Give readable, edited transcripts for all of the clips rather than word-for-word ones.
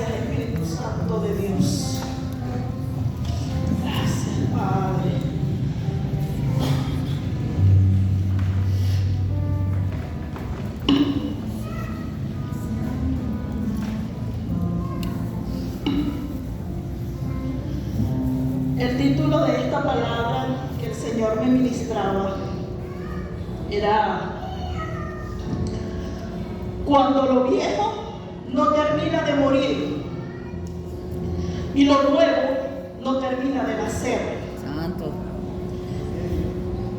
Gracias, Espíritu Santo de Dios. Gracias, Padre. El título de esta palabra que el Señor me ministraba era: cuando lo viejo no termina de morir y lo nuevo no termina de nacer. Santo.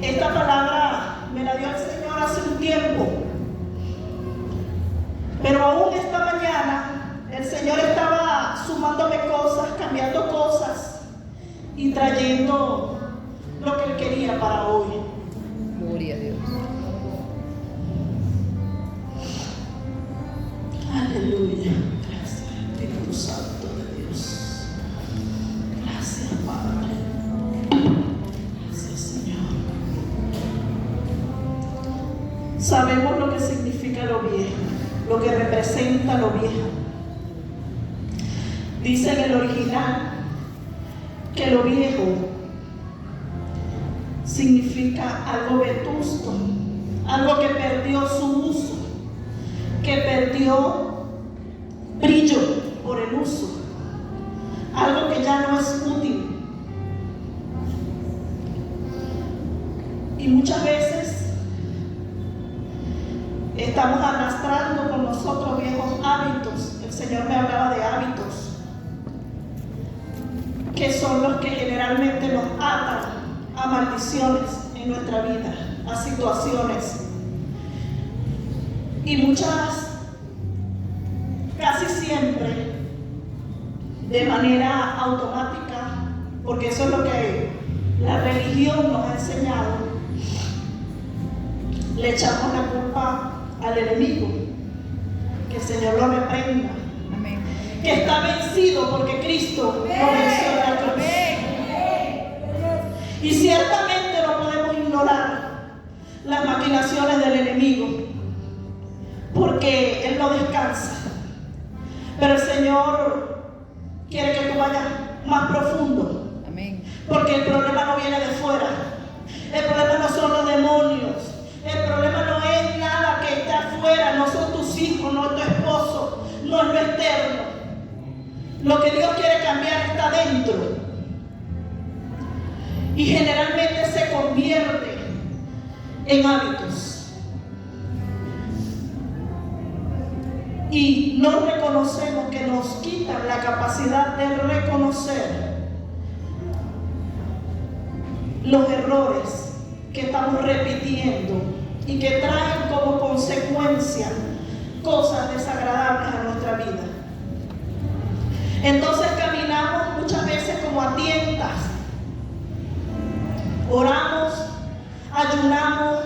Esta palabra me la dio el Señor hace un tiempo, pero aún esta mañana el Señor estaba sumándome cosas, cambiando cosas y trayendo lo que Él quería para hoy. Gloria a Dios. Aleluya. Gracias, Espíritu Santo de Dios. Gracias, Padre. Gracias, Señor. Sabemos lo que significa lo viejo, lo que representa lo viejo. Dice en el original que lo viejo significa algo vetusto, algo que perdió su uso, que perdió brillo por el uso, algo que ya no es útil. Y muchas veces estamos arrastrando con nosotros viejos hábitos. El Señor me hablaba de hábitos que son los que generalmente nos atan a maldiciones en nuestra vida, a situaciones. Y casi siempre, de manera automática, porque eso es lo que la religión nos ha enseñado, le echamos la culpa al enemigo. Que el Señor lo reprenda. Amén. Que está vencido porque Cristo lo venció en la cruz. Y ciertamente no podemos ignorar las maquinaciones del enemigo, porque Él no descansa. Pero el Señor quiere que tú vayas más profundo. Amén. Porque el problema no viene de fuera. El problema no son los demonios. El problema no es nada que está afuera. No son tus hijos, no es tu esposo, no es lo externo. Lo que Dios quiere cambiar está dentro. Y generalmente se convierte en hábitos. Y no reconocemos, que nos quitan la capacidad de reconocer los errores que estamos repitiendo y que traen como consecuencia cosas desagradables a nuestra vida. Entonces caminamos muchas veces como a tientas. Oramos, ayunamos,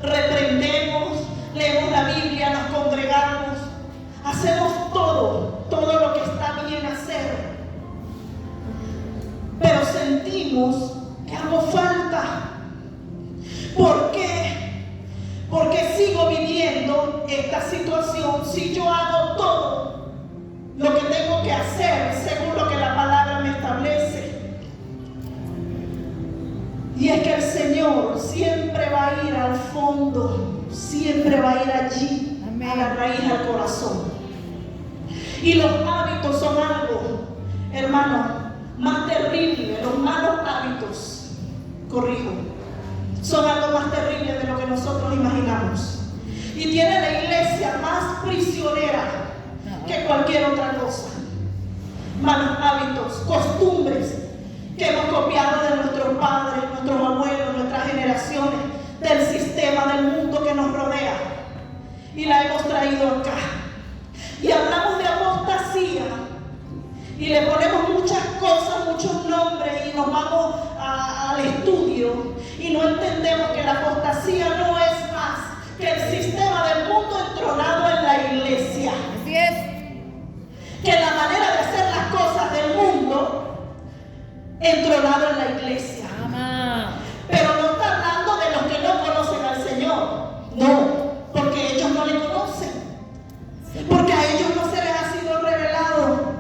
reprendemos, leemos la Biblia, nos congregamos, hacemos todo lo que está bien hacer. Pero sentimos que algo falta. ¿Por qué? Porque sigo viviendo esta situación si yo hago todo lo que tengo que hacer según lo que la palabra me establece. Y es que el Señor siempre va a ir al fondo, siempre va a ir allí. Amén. A la raíz del corazón. Y los hábitos son algo, hermano, más terrible. Los malos hábitos, corrijo, son algo más terrible de lo que nosotros imaginamos. Y tiene la iglesia más prisionera que cualquier otra cosa. Malos hábitos, costumbres que hemos copiado de nuestros padres, nuestros abuelos, nuestras generaciones, del sistema del mundo que nos rodea, y la hemos traído acá. Y hablamos de apostasía y le ponemos muchas cosas, muchos nombres, y nos vamos al estudio y no entendemos que la apostasía no es más que el sistema del mundo entronado en la iglesia. Así es. Que la manera de hacer las cosas del mundo entronado en la iglesia. Amén. Pero no está hablando de los que no conocen al Señor. No, porque ellos no le conocen. Porque a ellos no se les ha sido revelado.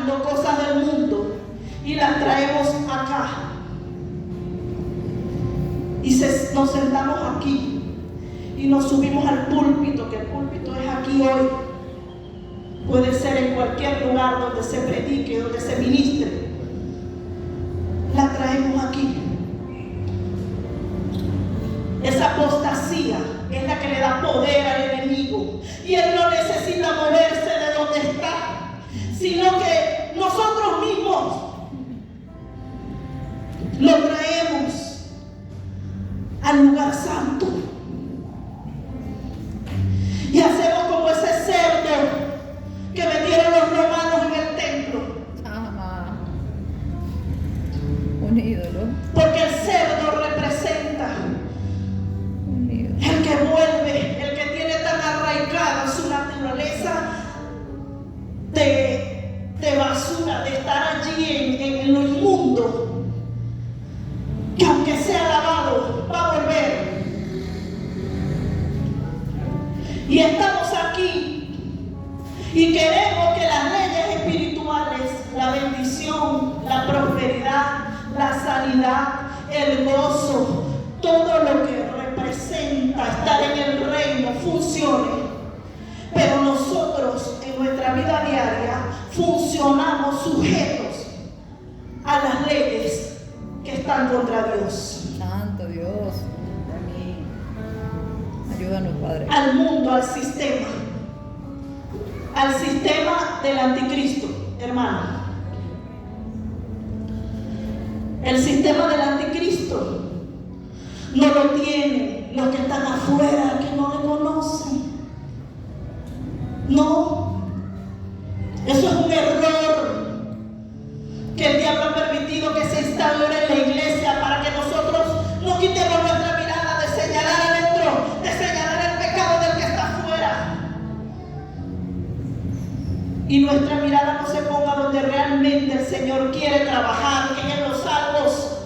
sacando cosas del mundo y las traemos acá. Y nos sentamos aquí y nos subimos al púlpito, que el púlpito es aquí hoy. Puede ser en cualquier lugar donde se predique, donde se ministre. La traemos aquí. Esa apostasía es la que le da poder al enemigo. Y él no necesita moverse de donde está, sino que nosotros mismos lo traemos al lugar santo. Y hacemos como ese cerdo que metieron los romanos en el templo. Ama. Un ídolo. Porque el cerdo representa Un ídolo. el que vuelve, el que tiene tan arraigada su naturaleza de basura, de estar allí en lo inmundo, que aunque sea lavado, va a volver. Y estamos aquí y queremos que las leyes espirituales, la bendición, la prosperidad, la sanidad, el gozo, todo lo que representa estar en el reino funcione. Pero nosotros en nuestra vida diaria funcionamos sujetos a las leyes que están contra Dios. Santo Dios. Amén. Ayúdanos, Padre. Al mundo, al sistema del anticristo, hermano. El sistema del anticristo no lo tienen los que están afuera, que no le conocen. No, eso es un error que el diablo ha permitido que se instaure en la iglesia para que nosotros no quitemos nuestra mirada de señalar adentro, de señalar el pecado del que está afuera, y nuestra mirada no se ponga donde realmente el Señor quiere trabajar, que es en los salvos,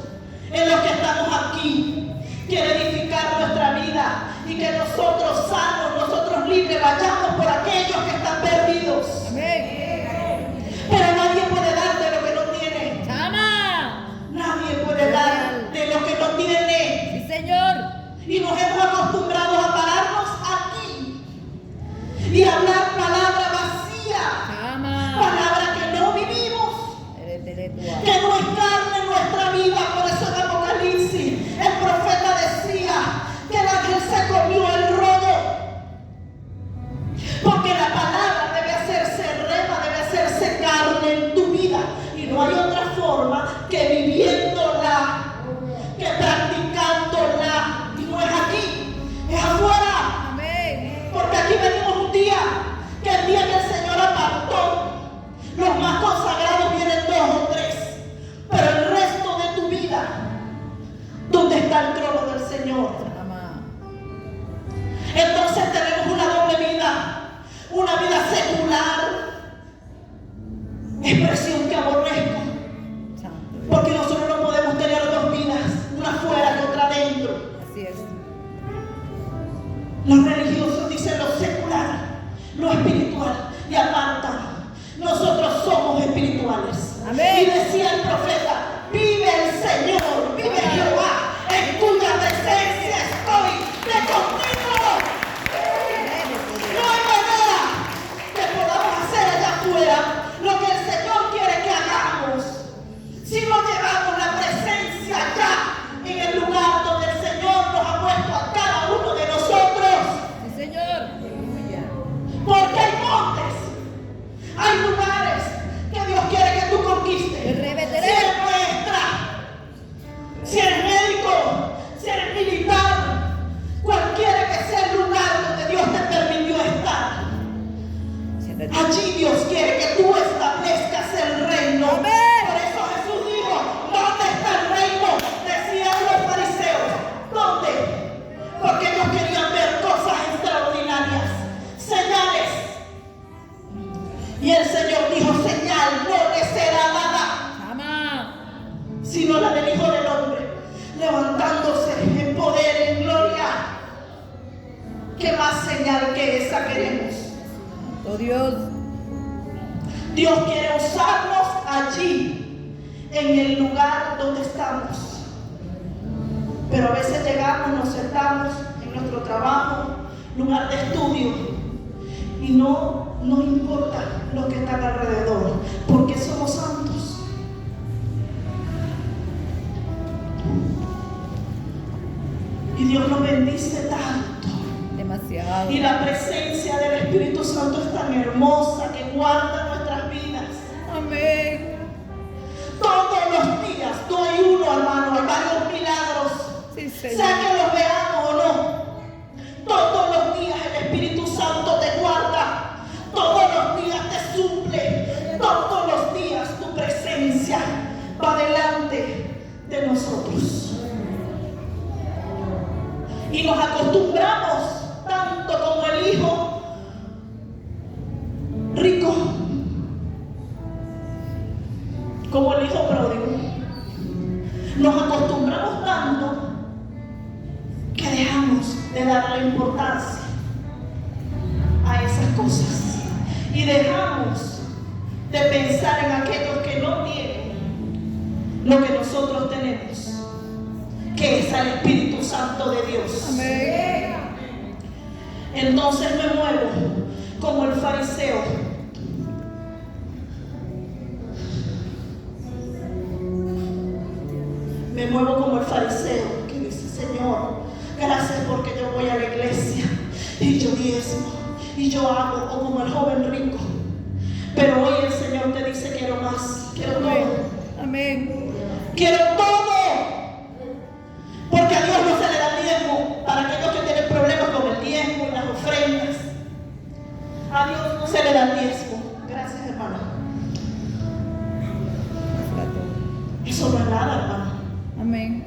en los que estamos aquí. Quiere edificar nuestra vida y que nosotros sanos, nosotros libres, vayamos por aquellos que están perdidos. Amén. Pero nadie puede dar de lo que no tiene. Ama. Nadie puede dar de lo que no tiene. Sí, Señor. Y nos hemos acostumbrado a pararnos aquí y hablar palabra vacía, Ama. palabra que no vivimos, Eres intelectual. que no es carne en nuestra vida. Por eso en Apocalipsis el profeta decía que el ángel se comió el rollo, porque la palabra debe hacerse rema, debe hacerse carne en tu vida, y no hay otra forma que viviéndola, que practicándola. Y no es aquí, es afuera. Amén. Porque aquí venimos un día, que el día que el Señor apartó, los más consagrados vienen 2 o 3, pero el resto de tu vida, ¿dónde está el trono del Señor? Ama. Entonces tenemos una doble vida, una vida secular, expresión que aborrezco, Santo Dios. porque nosotros no podemos tener 2 vidas, una afuera y otra adentro. Así es. Los religiosos dicen lo secular, lo espiritual, y apartan. Nosotros somos espirituales. Amén. Y decía el profeta: vive el Señor, vive Jehová, en cuya presencia estoy de continuo. No hay manera que podamos hacer allá afuera lo que el Señor quiere que hagamos si no llevamos la presencia allá en el lugar donde el Señor nos ha puesto a cada uno de nosotros. Sí, Señor. Aleluya. Porque hay montes, hay lugares que Dios quiere que tú conquistes. El Si reveteré. eres maestra, si eres médico, si eres militar, cualquiera que sea el lugar donde Dios te permitió estar, allí Dios quiere que tú establezcas el reino. Amén. Por eso Jesús dijo: ¿dónde está el reino? Decían los fariseos. ¿Dónde? Porque ellos querían ver cosas extraordinarias, señales. Y el Señor dijo: señal no le será dada, Ama. sino la del Hijo del Hombre, levantándose en poder, en gloria. ¿Qué más señal que esa queremos? Oh Dios. Dios quiere usarnos allí, en el lugar donde estamos. Pero a veces llegamos, nos sentamos en nuestro trabajo, lugar de estudio, y no nos importa lo que está alrededor, porque somos santos. Y Dios nos bendice tanto. Demasiado. Y la presencia del Espíritu Santo es tan hermosa que guarda nuestras vidas. Amén. Todos los días, no hay uno, hermano, hay varios milagros. Sí, Señor. Sea que los veamos o no. Todos los días el Espíritu Santo te guarda. Todos los días te suple. Todos los días tu presencia va delante de nosotros. Y nos acostumbramos tanto como el hijo rico, como el hijo pródigo. Nos acostumbramos tanto que dejamos de darle importancia a esas cosas y dejamos de pensar en aquellos que no tienen lo que nosotros tenemos, que es el Espíritu Santo de Dios. Amén. Entonces me muevo como el fariseo. Me muevo como el fariseo que dice: Señor, gracias porque yo voy a la iglesia y yo diezmo y yo hago, o como el joven rico. Pero hoy el Señor te dice: quiero más, quiero todo. Amén. Quiero todo. Porque a Dios no se le da diezmo para aquellos que tienen problemas con el diezmo y las ofrendas. A Dios no se le da diezmo. Gracias, hermana. Eso no es nada, hermano. Amén.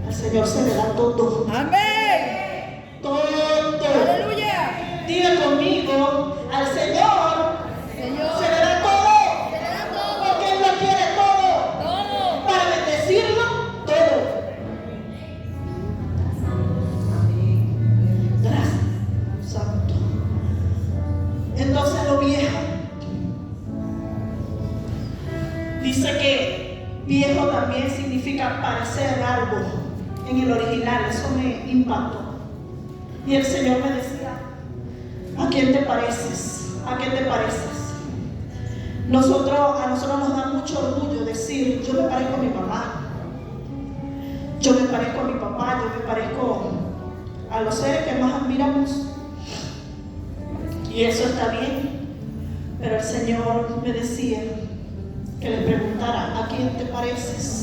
Al Señor se le da todo. Amén. Todo. Aleluya. Diga conmigo: al Señor Señor. se le da todo. Se le da todo. Porque Él lo quiere todo. Todo. Para bendecirlo, todo. Gracias, Santo. Entonces lo viejo. Dice que viejo también significa parecer algo. En el original, eso me impactó. Y el Señor me decía: ¿a quién te pareces? ¿A quién te pareces? A nosotros nos da mucho orgullo decir: yo me parezco a mi mamá, yo me parezco a mi papá, yo me parezco a los seres que más admiramos. Y eso está bien. Pero el Señor me decía que le preguntara: ¿a quién te pareces?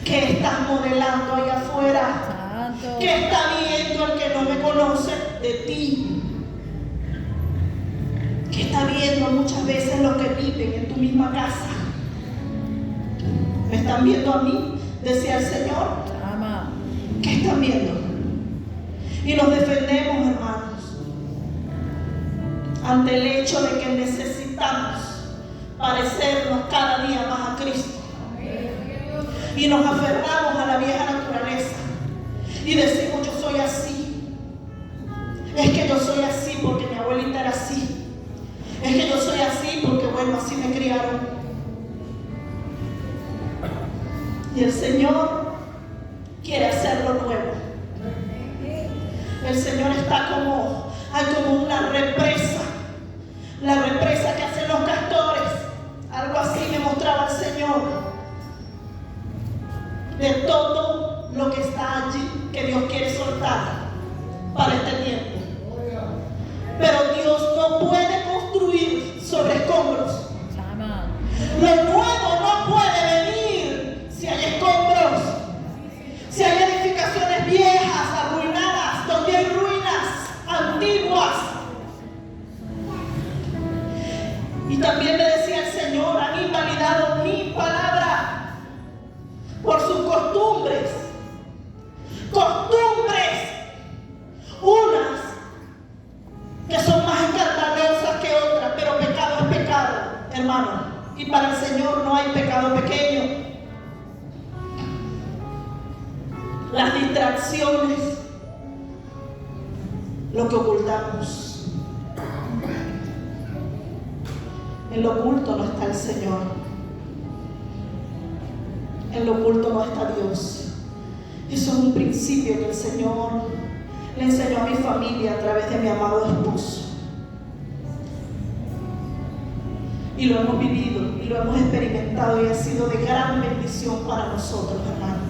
¿Qué estás modelando allá afuera? Santo. ¿Qué está viendo el que no me conoce de ti? ¿Qué está viendo muchas veces los que viven en tu misma casa? ¿Me están viendo a mí? Decía el Señor. Ama. ¿Qué están viendo? Y nos defendemos, hermanos, ante el hecho de que necesitamos parecernos cada día más a Cristo. Y nos aferramos a la vieja naturaleza y decimos: yo soy así. Es que yo soy así porque mi abuelita era así. Es que yo soy así porque, bueno, así me criaron. Y el Señor quiere hacerlo nuevo. El Señor está hay como una represa. La represa que hacen los castores. Algo así me mostraba el Señor. De todo lo que está allí, que Dios quiere soltar para este tiempo. Pero Dios no puede construir sobre escombros. Ama. Lo nuevo no puede venir si hay escombros, si hay edificaciones viejas, arruinadas, donde hay ruinas antiguas. Y también me decía el Señor: han invalidado mi palabra por sus costumbres. Costumbres, unas que son más escandalosas que otras, pero pecado es pecado, hermano. Y para el Señor no hay pecado pequeño. Las distracciones, lo que ocultamos. En lo oculto no está el Señor. En lo oculto no está Dios. Eso es un principio que el Señor le enseñó a mi familia a través de mi amado esposo. Y lo hemos vivido y lo hemos experimentado y ha sido de gran bendición para nosotros, hermanos.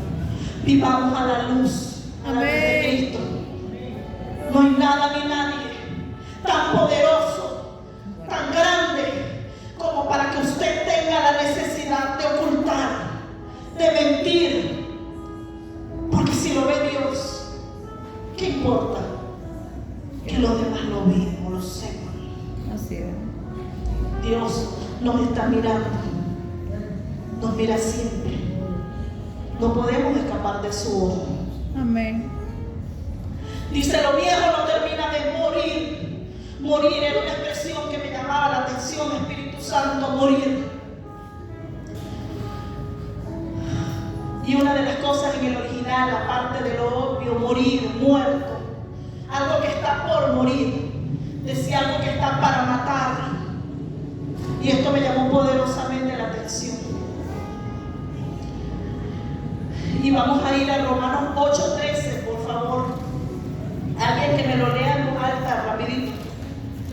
Vivamos a la luz, a la luz de Cristo. No hay nada ni nadie tan poderoso, tan grande, como para que usted tenga la necesidad de ocultar, de mentir. Porque si lo ve Dios, ¿qué importa? Que los demás lo vean o lo sepan. Así es. Dios nos está mirando, nos mira siempre. No podemos escapar de su ojo. Amén. Dice, lo viejo no termina de morir. Morir era una expresión que me llamaba la atención, Espíritu Santo, morir. Y una de las cosas en el original, aparte de lo obvio, morir, muerto, algo que está por morir, decía algo que está para matar. Y esto me llamó poderosamente la atención. Y vamos a ir a Romanos 8:13, por favor. Alguien que me lo lea en voz alta, rapidito.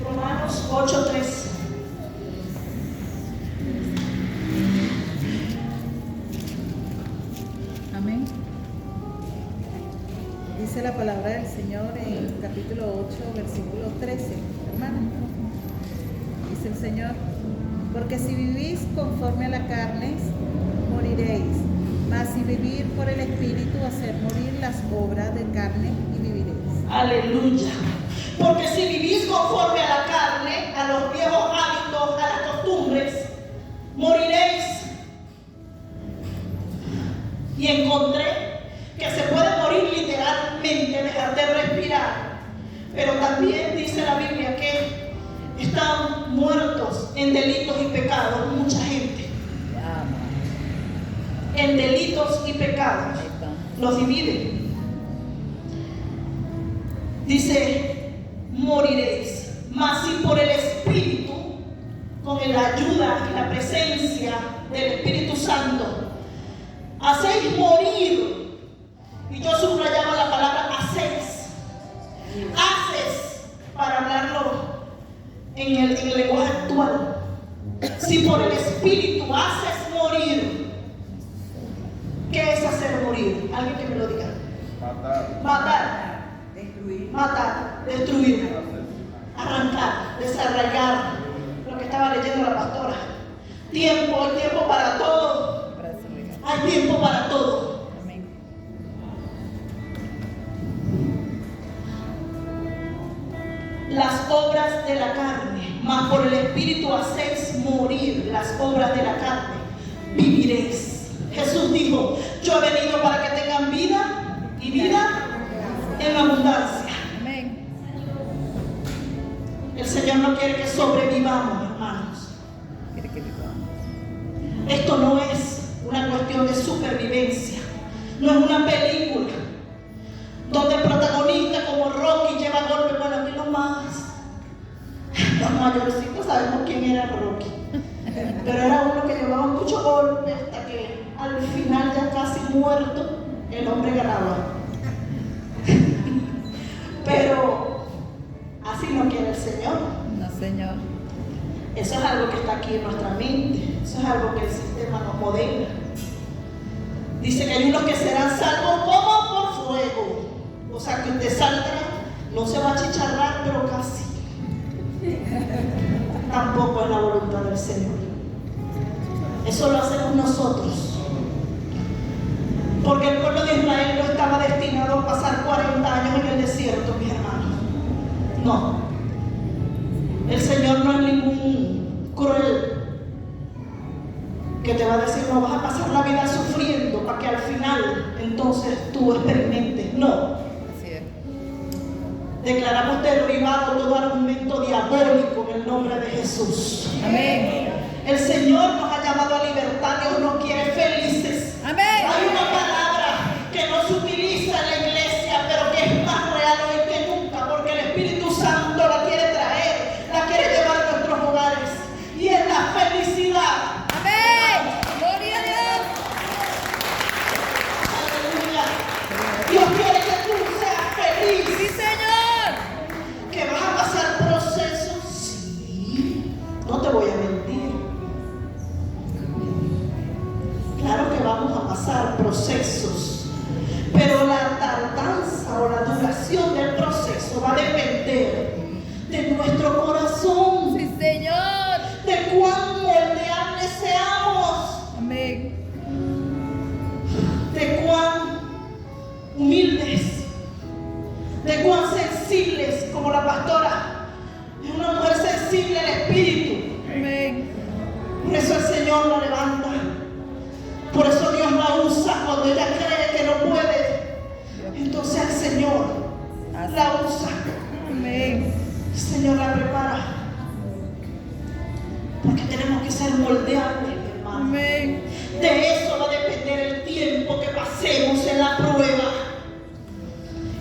Romanos 8:13. Amén. Dice la palabra del Señor en el capítulo 8, versículo 13. Hermano, dice el Señor: porque si vivís conforme a la carne, moriréis. Mas si vivir por el Espíritu, hacer morir las obras de carne y viviréis. Aleluya. Porque si vivís conforme a la carne, a los viejos hábitos, a las costumbres, moriréis. Y encontré que se puede morir literalmente, dejar de respirar. Pero también dice la Biblia que están muertos en delitos y pecados mucha gente. En delitos y pecados los dividen. Dice, moriréis. Mas si por el Espíritu, con la ayuda y la presencia del Espíritu Santo, hacéis morir. Y yo subrayaba la palabra hacéis. Haces, para hablarlo en el lenguaje actual. Si por el Espíritu haces morir. ¿Qué es hacer morir? Alguien que me lo diga. Matar. Matar. Destruir. Arrancar. Desarraigar. Lo que estaba leyendo la pastora. Tiempo. Hay tiempo para todo. Hay tiempo para todo. Amén. Las obras de la carne, mas por el Espíritu hacéis morir las obras de la carne, viviréis. Jesús dijo, yo he venido para que tengan vida y vida en abundancia. Amén. El Señor no quiere que sobrevivamos, hermanos. Quiere que vivamos. Esto no es una cuestión de supervivencia, no es una película donde el protagonista como Rocky lleva golpes. Bueno, aquí nomás los mayorcitos sabemos quién era Rocky, pero era uno que llevaba muchos golpes hasta que al final, ya casi muerto, el hombre ganaba. Pero así no quiere el Señor. No, Señor. Eso es algo que está aquí en nuestra mente. Eso es algo que el sistema nos modela. Dice que hay unos que serán salvos como por fuego. O sea que usted saldrá, no se va a achicharrar, pero casi. Tampoco es la voluntad del Señor. Eso lo hacemos nosotros. Porque el pueblo de Israel no estaba destinado a pasar 40 años en el desierto, mis hermanos. No. El Señor no es ningún cruel que te va a decir, no vas a pasar la vida sufriendo para que al final entonces tú experimentes. No. Así es. Declaramos derribado todo argumento diabólico en el nombre de Jesús. Amén. El Señor nos ha llamado a libertad. Dios nos quiere felices. Amén. Hay una palabra que no se utiliza en la iglesia, pero que es más real hoy que nunca, porque el Espíritu Santo la quiere traer, la quiere llevar a nuestros hogares. Y es la nuestro corazón, Sí, Señor. de cuán moldeables seamos, Amén. de cuán humildes, de cuán sensibles, como la pastora, es una mujer sensible al espíritu. Amén. Por eso el Señor la levanta, por eso Dios la usa cuando ella cree que no puede. Entonces el Señor la usa, Amén. el Señor la prepara, porque tenemos que ser moldeables, hermano. Amén. De eso va a depender el tiempo que pasemos en la prueba.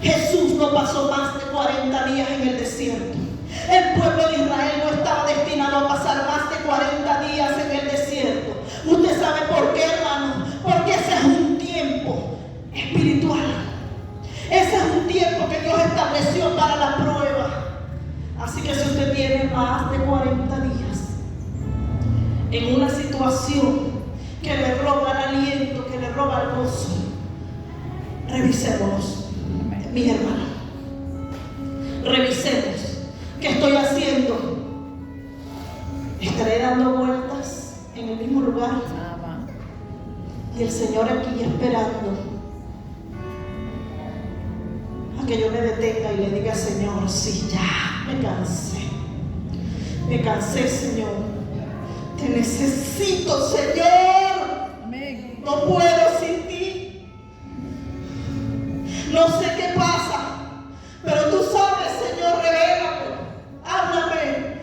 Jesús no pasó más de 40 días en el desierto. El pueblo de Israel no estaba destinado a pasar más de 40 días en el desierto. ¿Usted sabe por qué, hermano? Porque ese es un tiempo espiritual. Ese es un tiempo que Dios estableció para la prueba. Así que si usted tiene más de 40 días en una situación que le roba el aliento, que le roba el gozo, revisémonos, mis hermanos. Revisemos. ¿Qué estoy haciendo? ¿Estaré dando vueltas en el mismo lugar? Amén. Y el Señor aquí esperando a que yo me detenga y le diga: Señor, sí, ya me cansé. Me cansé, Señor. Te necesito, Señor. Amén. No puedo sin ti. No sé qué pasa, pero tú sabes, Señor, revélame. Háblame.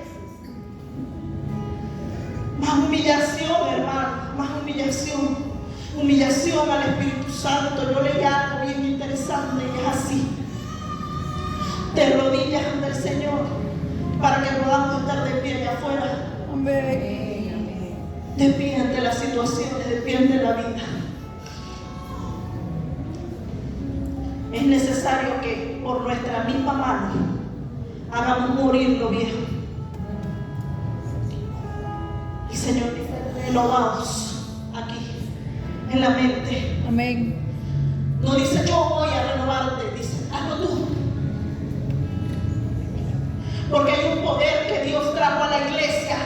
Más humillación, hermano, más humillación. Humillación al Espíritu Santo. Yo leí algo bien interesante y es así. De rodillas ante el Señor para que podamos estar de pie allá afuera. Amén. De pie ante las situaciones, de pie ante la vida. Es necesario que por nuestra misma mano hagamos morir lo viejo. Y Señor, renovados aquí en la mente. Amén. No dice yo voy a renovarte, dice hazlo tú. Porque hay un poder que Dios trajo a la iglesia.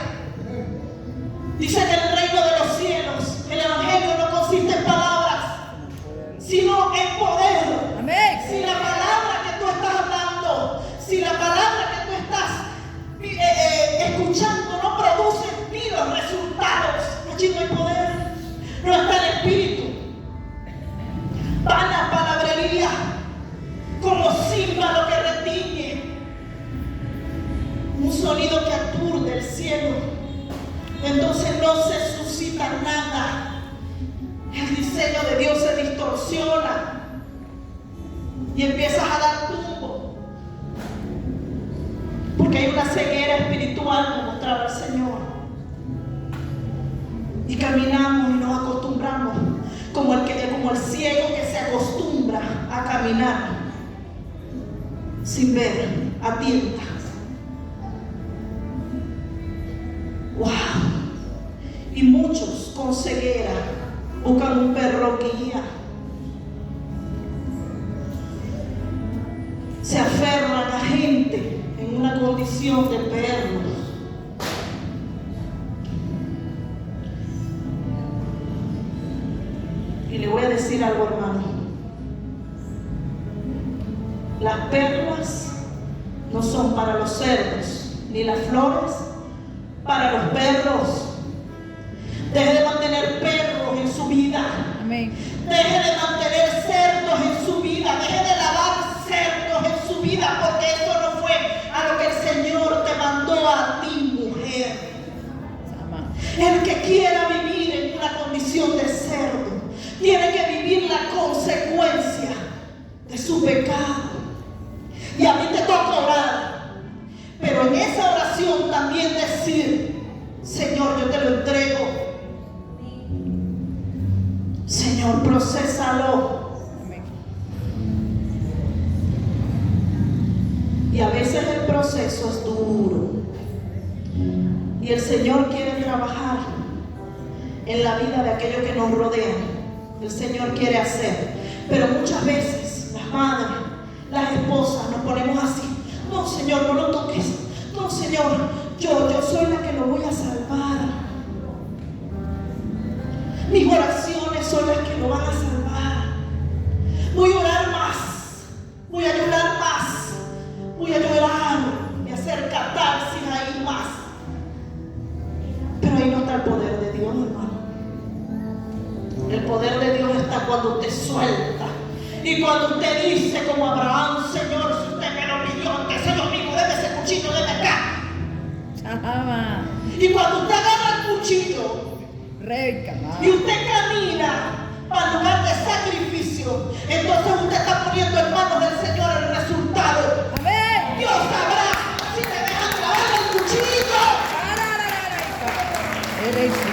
Dice que el reino de los cielos, el evangelio no consiste en palabras, sino en poder. Amén. Si la palabra que tú estás hablando, si la palabra que tú estás escuchando no produce en ti los resultados, allí no hay poder, no está el espíritu. Vana palabrería, como címbalo que retiñe, un sonido que aturde el cielo. Entonces no se suscita nada. El diseño de Dios se distorsiona y empiezas a dar tumbo, porque hay una ceguera espiritual, como mostraba el Señor, y caminamos y nos acostumbramos como el ciego que se acostumbra a caminar sin ver a tientas. Wow. Y muchos con ceguera buscan un perro guía. Se aferran a gente en una condición de perros. Y le voy a decir algo, hermano. Las perlas no son para los cerdos, ni las flores para los perros. Deje de mantener perros en su vida. Amén. Deje de mantener cerdos en su vida. Deje de lavar cerdos en su vida, porque eso no fue a lo que el Señor te mandó a ti, mujer. Amén. El que quiera vivir en una condición de cerdo tiene que vivir la consecuencia de su pecado. Y a ti te toca orar, pero en esa oración también decir: Señor, yo te lo entrego. Señor, procésalo. Amén. Y a veces el proceso es duro. Y el Señor quiere trabajar en la vida de aquellos que nos rodean. El Señor quiere hacer. Pero muchas veces las madres, las esposas, nos ponemos así: no, Señor, no lo toques. No no, Señor, yo soy la que lo voy a salvar. Mis oraciones son las que lo van a salvar. Voy a orar más, voy a llorar más, voy a llorar y hacer catarsis ahí más. Pero ahí no está el poder de Dios, hermano. El poder de Dios está cuando usted suelta y cuando usted dice como Abraham: Señor, si usted me lo pidió, aunque sea yo mismo, deme ese cuchillo, deme acá. Chama. Y cuando usted agarra el cuchillo y usted camina para el lugar de sacrificio, entonces usted está poniendo en manos del Señor el resultado. Amén. Dios sabrá si te dejan clavar el cuchillo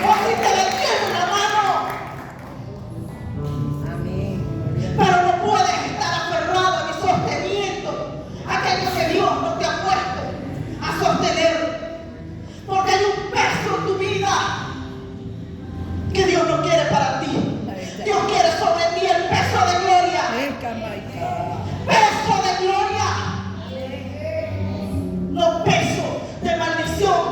o si te detiene la mano. Amén. Pero no puedes estar aferrado ni sosteniendo aquello que Dios no te ha puesto a sostener, porque hay un peso en tu vida que Dios no quiere para ti. Dios quiere sobre ti el peso de gloria. Peso de gloria, no peso de maldición.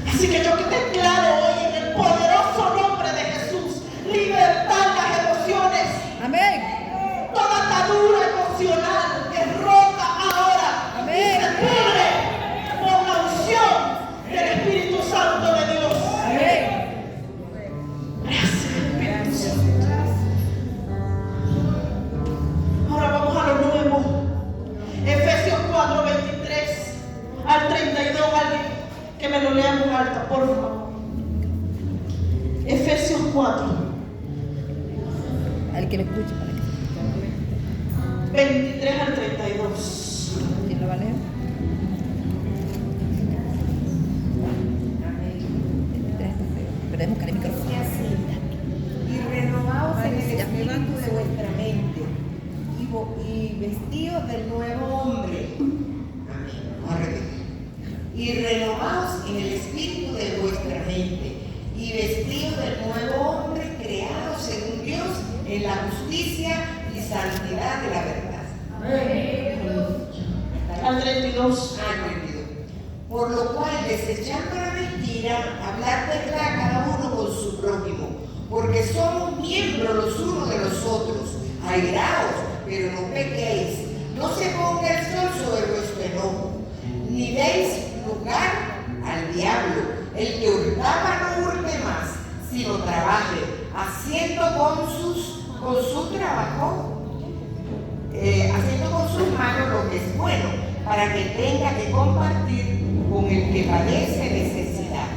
Así que yo que te declaro hoy en el poderoso nombre de Jesús, libertad en las emociones. Amén. Toda atadura emocional es rota ahora. Amén. Y se pudre por la unción del Espíritu Santo de Dios. Amén. Gracias, Espíritu Santo. Ahora vamos a lo nuevo. Efesios 4, 23 al 32. Alguien que me lo lea en voz alta, por favor. Efesios 4, Al que le escuche para que 23 al 32. ¿Quién lo va a leer? Pero buscar el micrófono. Y renovaos en el Ay, ya me espíritu van. de vuestra mente y vestidos del nuevo hombre. Amén. Vamos a repetir. Y renovaos en el espíritu de vuestra mente y vestidos del nuevo hombre creado según Dios en la justicia y santidad de la verdad. Al 32. Ah, 32. Por lo cual, desechando la mentira, hablar verdad cada uno con su prójimo, porque somos miembros los unos de los otros. Airaos, pero no pequéis. No se ponga el sol sobre vuestro enojo, ni deis lugar al diablo. El que hurtaba no hurte más, sino trabaje, haciendo con su trabajo, haciendo con sus manos lo que es bueno, para que tenga que compartir con el que padece necesidad.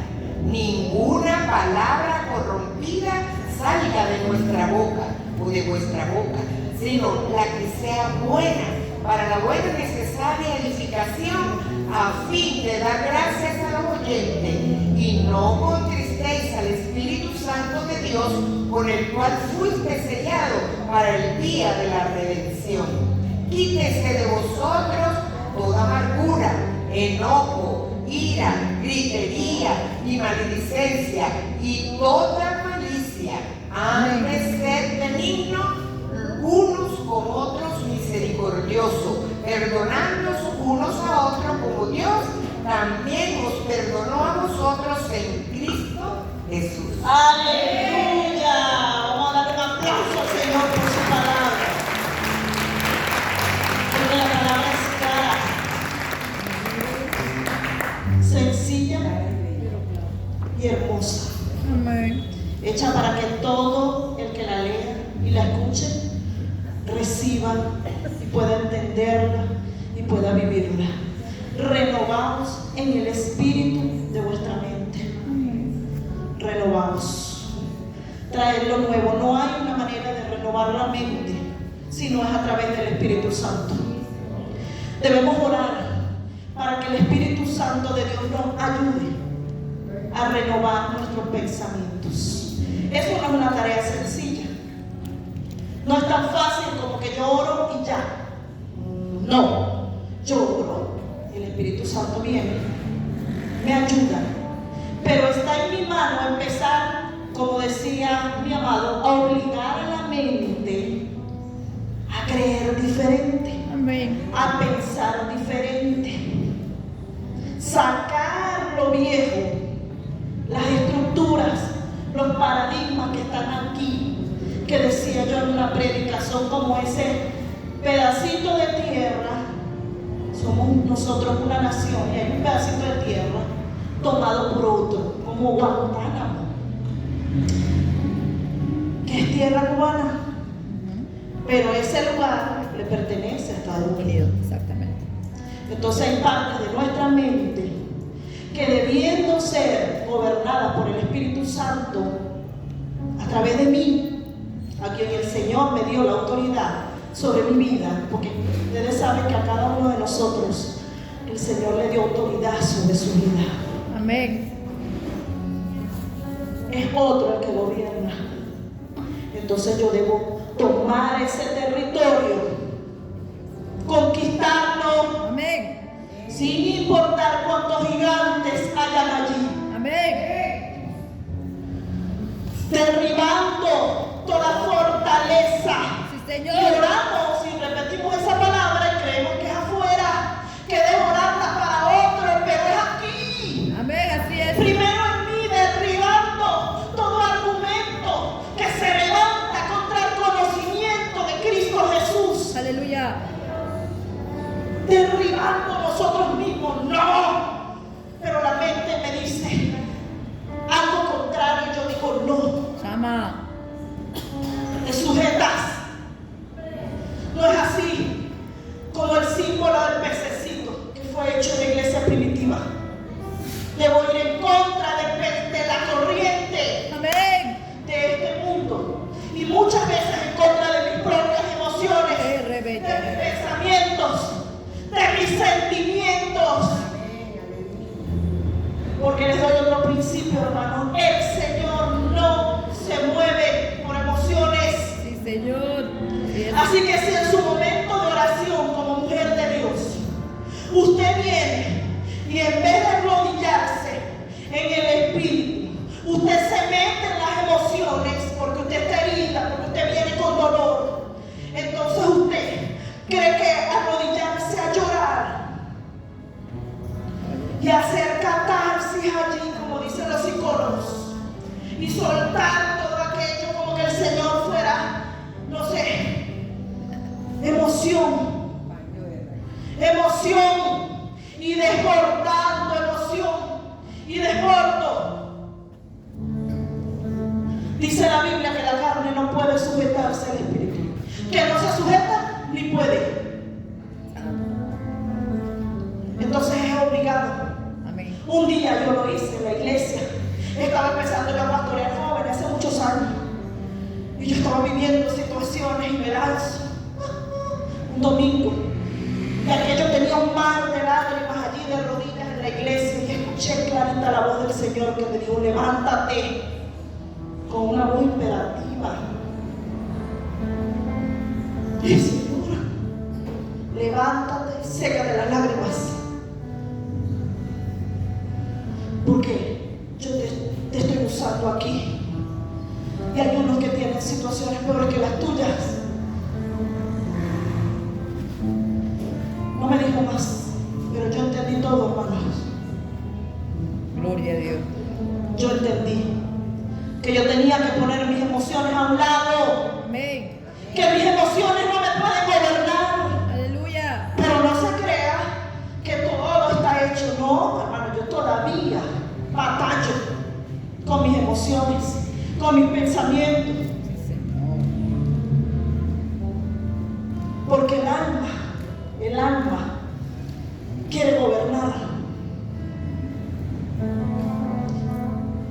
Ninguna palabra corrompida salga de nuestra boca o de vuestra boca, sino la que sea buena para la buena y necesaria edificación, a fin de dar gracias a los oyentes, y no contristéis al Espíritu Santo de Dios, con el cual fuiste sellado para el día de la redención. Quítese de vosotros toda amargura, enojo, ira, gritería y maledicencia y toda malicia. Antes sed benignos unos con otros, misericordiosos, perdonándonos unos a otros como Dios también os perdonó a vosotros en Cristo Jesús. Aleluya. Vamos a dar un aplauso al Señor por su palabra. Porque la palabra es clara, sencilla y hermosa. Amén. Hecha para que todo el que la lea y la escuche reciba y pueda entenderla y pueda vivirla. Renovaos en el espíritu de vuestra mente. Renovaos. Traer lo nuevo. No hay una manera de renovar la mente si no es a través del Espíritu Santo. Debemos orar para que el Espíritu Santo de Dios nos ayude a renovar nuestros pensamientos. Eso no es una tarea sencilla. No es tan fácil como que yo oro y ya. No, yo oro. El Espíritu Santo viene, me ayuda. Pero está en mi mano empezar, como decía mi amado, a obligar a la mente a creer diferente, Amén. a pensar diferente. sacar lo viejo, las estructuras, los paradigmas que están aquí, que decía yo en una predicación, como ese pedacito de tierra. Somos nosotros una nación y hay un pedacito de tierra tomado por otro, como Guantánamo, que es tierra cubana, pero ese lugar le pertenece a Estados Unidos. Exactamente. Entonces hay partes de nuestra mente que, debiendo ser gobernadas por el Espíritu Santo a través de mí, a quien el Señor me dio la autoridad sobre mi vida, porque ustedes saben que a cada uno de nosotros el Señor le dio autoridad sobre su vida. Amén. Es otro el que gobierna. Entonces yo debo tomar ese territorio, conquistarlo. Amén. Sin importar cuántos gigantes hayan allí. Amén. Derribando toda fortaleza. Sí, Señor. Y oramos y repetimos esa palabra y creemos que es afuera, que debo orarla para otro, pero es aquí. Amén, así es. Primero en mí, derribando todo argumento que se levanta contra el conocimiento de Cristo Jesús. Aleluya. Derribando nosotros mismos, no. Pero la mente me dice algo contrario. Yo digo no. Chama. Te sujetas. No es así como el símbolo del pececito que fue hecho en la iglesia primitiva. Debo ir en contra de la corriente. Amén. De este mundo y muchas veces en contra de mis propias emociones, de mis pensamientos, de mis sentimientos. Porque les doy otro principio, hermano. El Señor no se mueve por emociones. Sí, Señor. Así que si en su momento de oración como mujer de Dios, usted viene y en vez de arrodillarse en el Espíritu, usted se mete en las emociones porque usted está herida, porque usted viene con dolor, entonces usted cree que arrodillarse a llorar y hacer catarsis allí, como dicen los psicólogos, y soltar todo aquello como que el Señor fuera, no sé, emoción y desbordando emoción y desbordo. Dice la Biblia que la carne no puede sujetarse al Espíritu, que no se sujeta ni puede. Entonces es obligado. Amén. Un día yo lo hice en la iglesia. Estaba empezando yo a pastorear jóvenes hace muchos años. Y yo estaba viviendo situaciones y me lanzo. Un domingo. Y aquello tenía un mar de lágrimas allí de rodillas en la iglesia. Y escuché clarita la voz del Señor que me dijo: levántate, con una voz imperativa. Y Señor, levántate, sécate las lágrimas. Porque yo te estoy usando aquí. Y hay unos que tienen situaciones peores que las tuyas. No me dijo más, pero yo entendí todo, hermanos. Gloria a Dios. Yo entendí que yo tenía que poner mis emociones a un lado. Amén. Que mis emociones no me pueden gobernar. Aleluya. Pero no se crea que todo está hecho. No, hermano, yo todavía batallo con mis emociones, con mis pensamientos. Sí, Señor. Porque el alma quiere gobernar.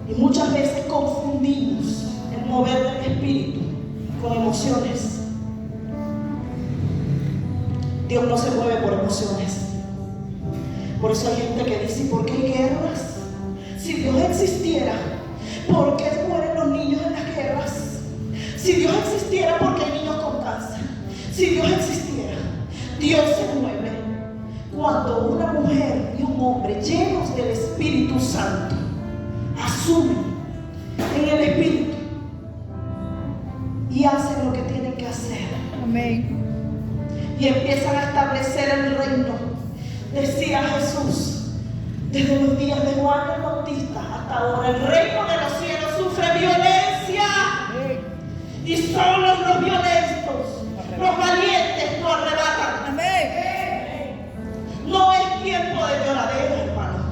Y muchas veces confundimos el mover del espíritu con emociones. Dios no se mueve por emociones. Por eso hay gente que dice: ¿por qué hay guerras? Si Dios existiera, ¿por qué mueren los niños en las guerras? Si Dios existiera, ¿por qué hay niños con cáncer? Si Dios existiera, Dios se mueve cuando una mujer y un hombre llenos del Espíritu Santo asumen en el Espíritu y hacen lo que tienen que hacer. Amén. Y empiezan a establecer el reino. Decía Jesús: Desde los días de Juan el Bautista hasta ahora, el reino de los cielos sufre violencia. Y solo los violentos, los valientes lo arrebatan. No es tiempo de lloradera, hermano.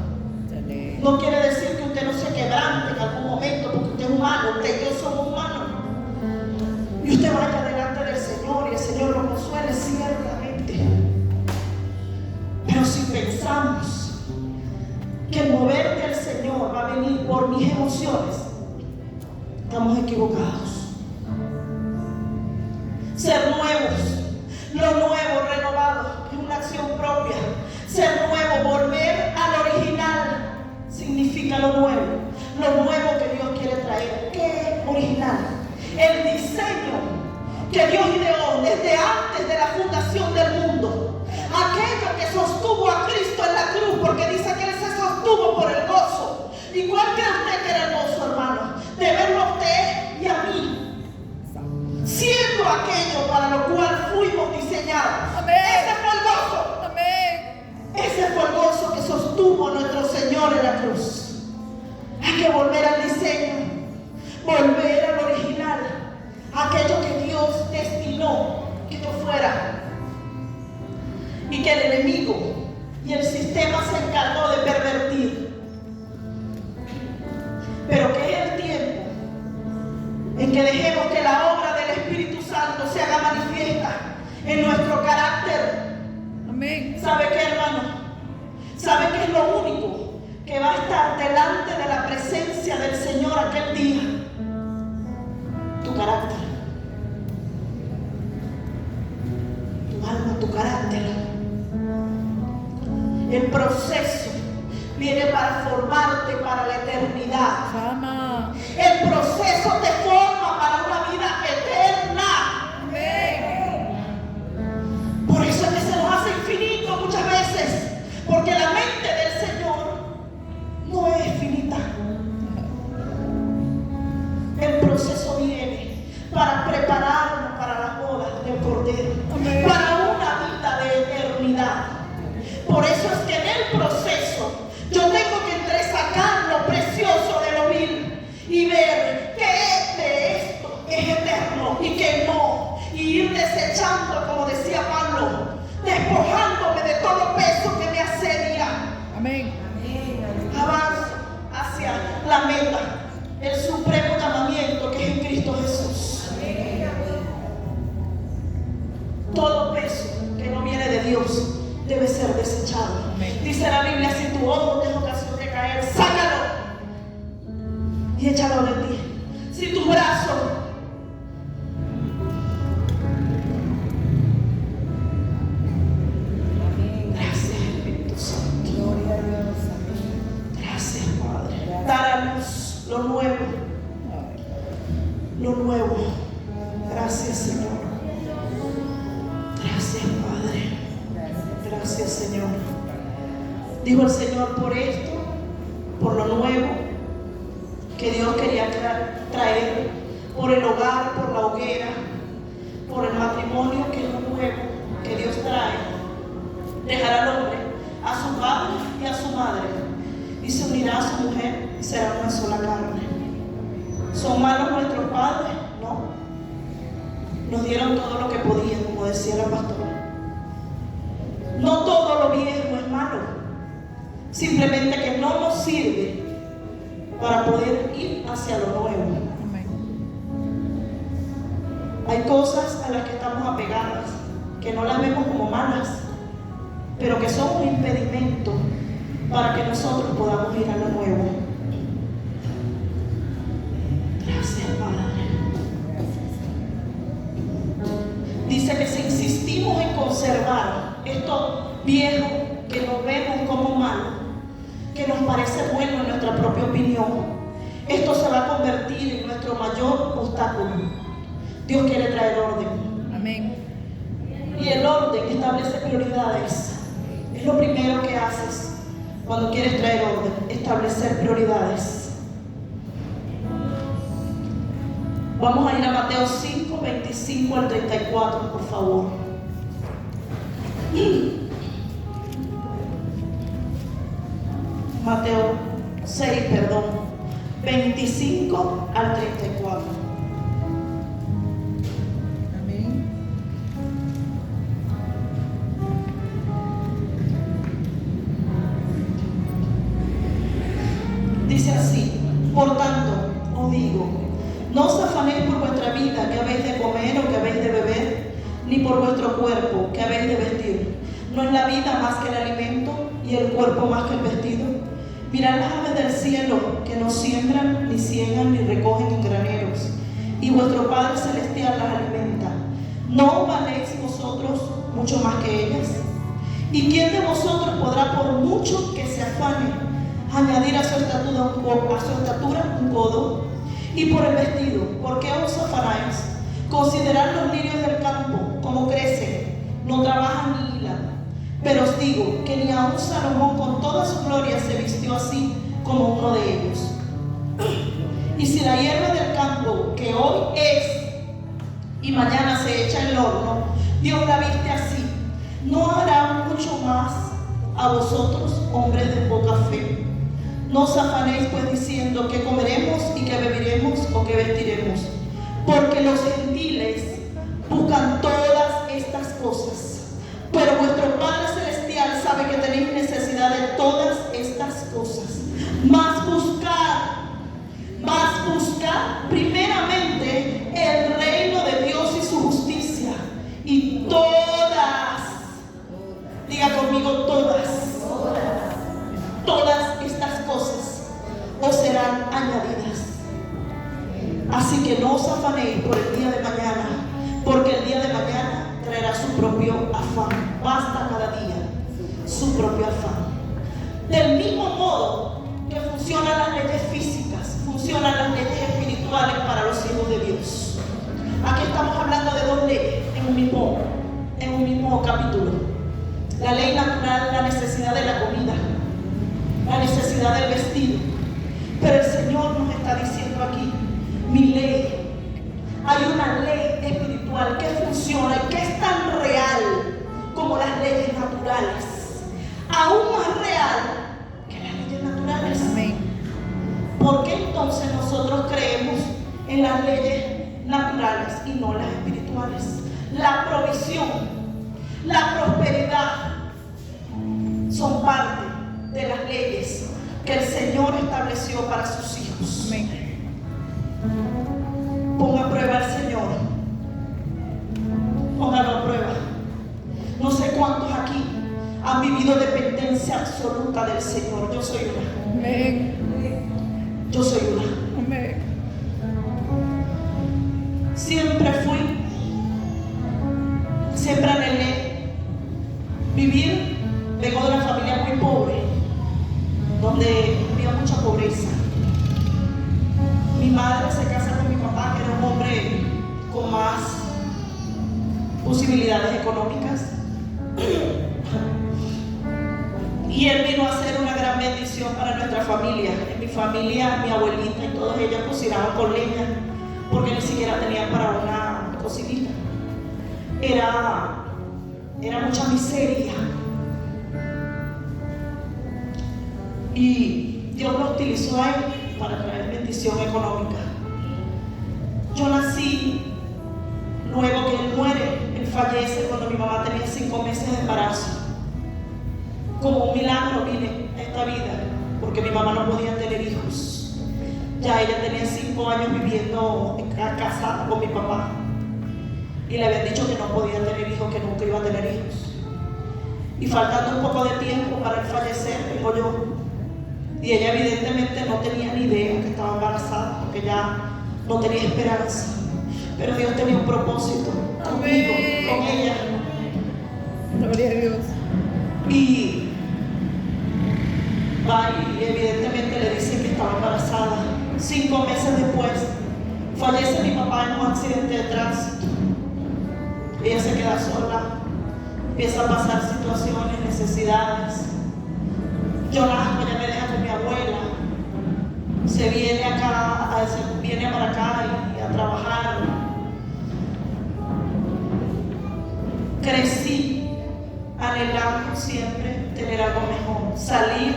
No quiere decir que usted no se quebrante en algún momento, porque usted es humano, usted y yo somos humanos. Y usted vaya delante del Señor y el Señor lo consuele ciertamente. Pero si pensamos que el mover del Señor va a venir por mis emociones, estamos equivocados. Ser nuevos, lo nuevo, renovado, es una acción propia. Ser nuevo, volver al original, significa lo nuevo que Dios quiere traer. ¿Qué es original? El diseño que Dios ideó desde antes de la fundación del mundo. Aquello que sostuvo a Cristo en la cruz, porque dice que Él se sostuvo por el gozo. Igual que usted que era el gozo, hermano, de verlo a usted y a mí, siendo aquello para lo cual fuimos diseñados. Amén. Ese fue el gozo. Amén. Ese fue el gozo que sostuvo a nuestro Señor en la cruz. Hay que volver al diseño, volver al original, aquello que Dios destinó que tú fueras, y que el enemigo y el sistema se encargó de pervertir. Pero que es el tiempo en que dejemos que la obra del Espíritu Santo se haga manifiesta en nuestro carácter. Amén. ¿Sabe qué, hermano? ¿Sabe qué es lo único que va a estar delante de la presencia del Señor aquel día? Tu carácter, tu alma, tu carácter. El proceso viene para formarte para la eternidad. Fama. El proceso te forma para una vida eterna. Amén. Por eso es que se nos hace infinito muchas veces, porque la mente del Señor no es finita. El proceso viene para prepararnos para las bodas del Cordero, Amén. para una vida de eternidad. Por eso es que en el proceso yo tengo que sacar lo precioso de lo vil y ver que de esto es eterno y que no, y ir desechando, como decía Pablo, despojándome de todo peso que me asedia. Amén. Avanzo hacia la meta, el supremo llamamiento que es en Cristo Jesús. Todo peso que no viene de Dios debe ser desechado. Dice la Biblia: si tu ojo te es ocasión de caer, sácalo y échalo de ti. Si tu brazo gracias, Espíritu Santo. Gloria a Dios. Amén. Gracias, Padre. Dar a luz lo nuevo. Lo nuevo. Gracias, Señor. Gracias, Padre. Gracias, Señor. Dijo el Señor: por esto, por lo nuevo que Dios quería traer, por el hogar, por la hoguera, por el matrimonio, que es lo nuevo que Dios trae, dejará al hombre a su padre y a su madre, y se unirá a su mujer, y será una sola carne. ¿Son malos nuestros padres? No. Nos dieron todo lo que podían, como decía la pastora. No todo lo viejo es malo, simplemente que no nos sirve para poder ir hacia lo nuevo. Amén. Hay cosas a las que estamos apegadas, que no las vemos como malas, pero que son un impedimento para que nosotros podamos ir a lo nuevo. Gracias, Padre. Dice que si insistimos en conservar esto viejo que nos vemos como malo, que nos parece bueno en nuestra propia opinión, esto se va a convertir en nuestro mayor obstáculo. Dios quiere traer orden. Amén. Y el orden establece prioridades. Es lo primero que haces cuando quieres traer orden, establecer prioridades. Vamos a ir a Mateo 5, 25 al 34, por favor. Mateo 6, 25 al 34. Amén. Dice así: por tanto, os digo, no os afanéis por vuestra vida, que habéis de comer o que habéis de beber, ni por vuestro cuerpo, que habéis de vestir. ¿No es la vida más que el alimento y el cuerpo más que el vestido? Mirad las aves del cielo, que no siembran, ni ciegan, ni recogen en graneros, y vuestro Padre Celestial las alimenta. ¿No valéis vosotros mucho más que ellas? ¿Y quién de vosotros podrá, por mucho que se afane, añadir a su estatura un codo? Y por el vestido, ¿por qué os afanáis? Considerad los lirios del campo, cómo crecen, no trabajan ni hilan. Pero os digo que ni aun Salomón con toda su gloria se vistió así como uno de ellos. Y si la hierba del campo, que hoy es y mañana se echa en el horno, Dios la viste así, ¿no hará mucho más a vosotros, hombres de poca fe? No os afanéis pues diciendo que comeremos y que beberemos o que vestiremos, porque los gentiles buscan todas estas cosas. Pero vuestro Padre Celestial sabe que tenéis necesidad de todas estas cosas. Mas buscad primeramente el reino de Dios y su justicia, y todas, diga conmigo, todas estas cosas os serán añadidas. Así que no os afanéis por el día de mañana, porque el día de mañana traerá su propio afán. Basta cada día su propio afán. Del mismo modo que funcionan las leyes físicas, funcionan las leyes espirituales para los hijos de Dios. Aquí estamos hablando de dos leyes en un mismo capítulo. La ley natural, la necesidad de la comida, la necesidad del vestido. Pero el Señor nos está diciendo aquí: mi ley. Hay una ley espiritual que funciona y que es tan real como las leyes naturales, aún más real que las leyes naturales. Amén. ¿Por qué entonces nosotros creemos en las leyes naturales y no las espirituales? La provisión, la prosperidad son parte de las leyes que el Señor estableció para sus hijos. Amén. Ponga a prueba al Señor. Póngalo a prueba. No sé cuántos aquí han vivido dependencia absoluta del Señor. Yo soy una. Amén. Yo soy una. Amén. Siempre anhelé vivir. Vengo de una familia muy pobre, donde había mucha pobreza. Mi madre se casa con mi papá, que era un hombre con más posibilidades económicas, y él vino a ser una gran bendición para nuestra familia. En mi familia, mi abuelita y todos ellos cocinaban con leña, porque ni siquiera tenían para una cocinita. Era mucha miseria, y Dios lo utilizó a él para traer bendición económica. Yo nací luego que él muere. Él fallece cuando mi mamá tenía 5 meses de embarazo. Como un milagro vine a esta vida, porque mi mamá no podía tener hijos. Ya ella tenía 5 años viviendo casada con mi papá, y le habían dicho que no podía tener hijos, que nunca iba a tener hijos. Y faltando un poco de tiempo para el fallecer, vengo yo. Y ella evidentemente no tenía ni idea que estaba embarazada, porque ya no tenía esperanza. Pero Dios tenía un propósito conmigo, con ella. Gloria a Dios. Y va y evidentemente le dicen que estaba embarazada. 5 meses después fallece mi papá en un accidente de tránsito. Ella se queda sola, empieza a pasar situaciones, necesidades. Yo nazco, ella me deja con mi abuela, se viene acá, viene para acá y a trabajar. Crecí anhelando siempre tener algo mejor, salir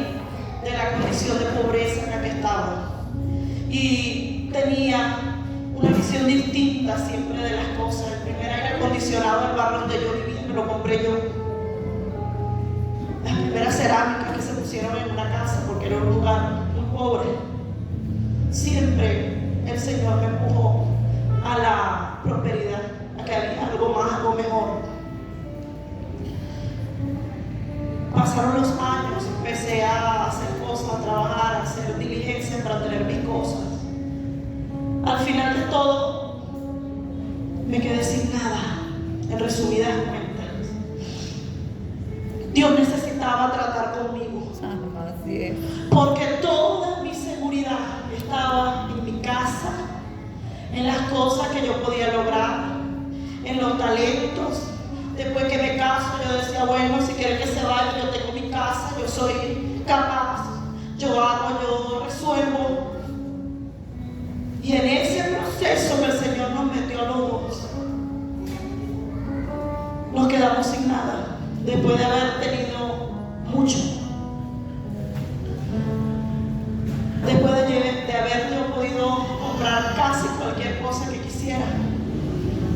de la condición de pobreza en la que estaba. Y tenía una visión distinta siempre de las cosas. El primer aire acondicionado del barrio donde yo vivía me lo compré yo. Las primeras cerámicas que se pusieron en una casa, porque era un lugar muy pobre. Siempre el Señor me empujó a la prosperidad, a que había algo más, algo mejor. Pasaron los años, empecé a hacer cosas, a trabajar, a hacer diligencias para tener mis cosas. Al final de todo, me quedé sin nada, en resumidas cuentas. Dios necesitaba tratar conmigo. Así es. Porque toda mi seguridad estaba en mi casa, en las cosas que yo podía lograr, en los talentos. Después que me caso, yo decía, bueno, si quieren que se vaya, yo tengo mi casa, yo soy capaz, yo hago, yo resuelvo. Y en ese proceso que el Señor nos metió a los dos, nos quedamos sin nada, después de haber tenido mucho. Después de haber yo podido comprar casi cualquier cosa que quisiera,